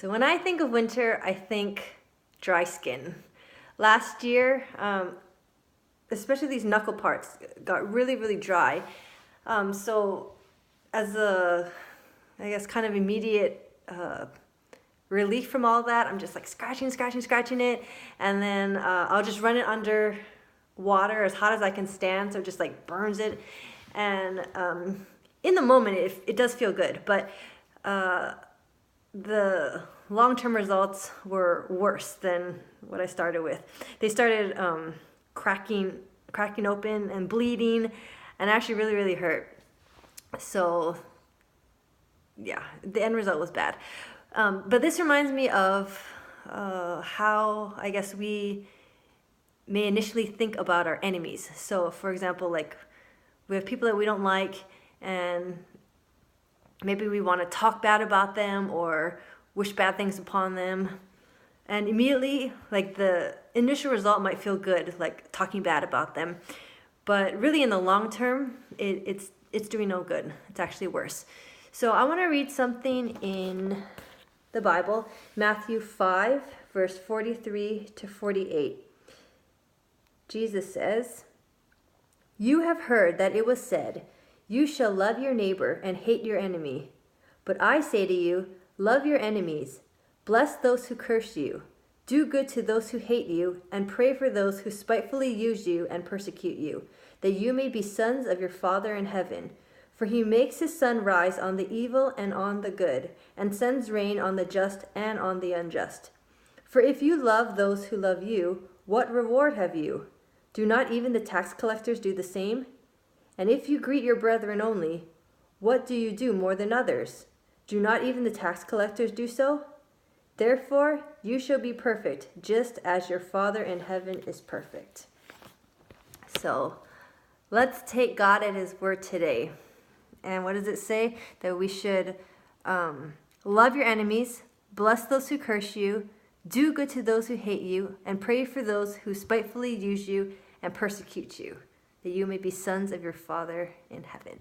So when I think of winter, I think dry skin. Last year, especially these knuckle parts got really, really dry. So as a, I guess, kind of immediate relief from all that, I'm just like scratching it. And then I'll just run it under water as hot as I can stand, so it just like burns it. And in the moment, it does feel good, but the long-term results were worse than what I started with. They started cracking open and bleeding, and actually really, really hurt. So yeah, the end result was bad. But this reminds me of how, I guess, we may initially think about our enemies. So for example, like we have people that we don't like, and maybe we want to talk bad about them or wish bad things upon them. And immediately, like the initial result might feel good, like talking bad about them. But really in the long term, it's doing no good. It's actually worse. So I want to read something in the Bible, Matthew 5, verse 43 to 48. Jesus says, "You have heard that it was said, 'You shall love your neighbor and hate your enemy.' But I say to you, love your enemies, bless those who curse you, do good to those who hate you, and pray for those who spitefully use you and persecute you, that you may be sons of your Father in heaven. For he makes his sun rise on the evil and on the good, and sends rain on the just and on the unjust. For if you love those who love you, what reward have you? Do not even the tax collectors do the same? And if you greet your brethren only, what do you do more than others? Do not even the tax collectors do so? Therefore, you shall be perfect, just as your Father in heaven is perfect." So let's take God at his word today. And what does it say? That we should love your enemies, bless those who curse you, do good to those who hate you, and pray for those who spitefully use you and persecute you, that you may be sons of your Father in heaven.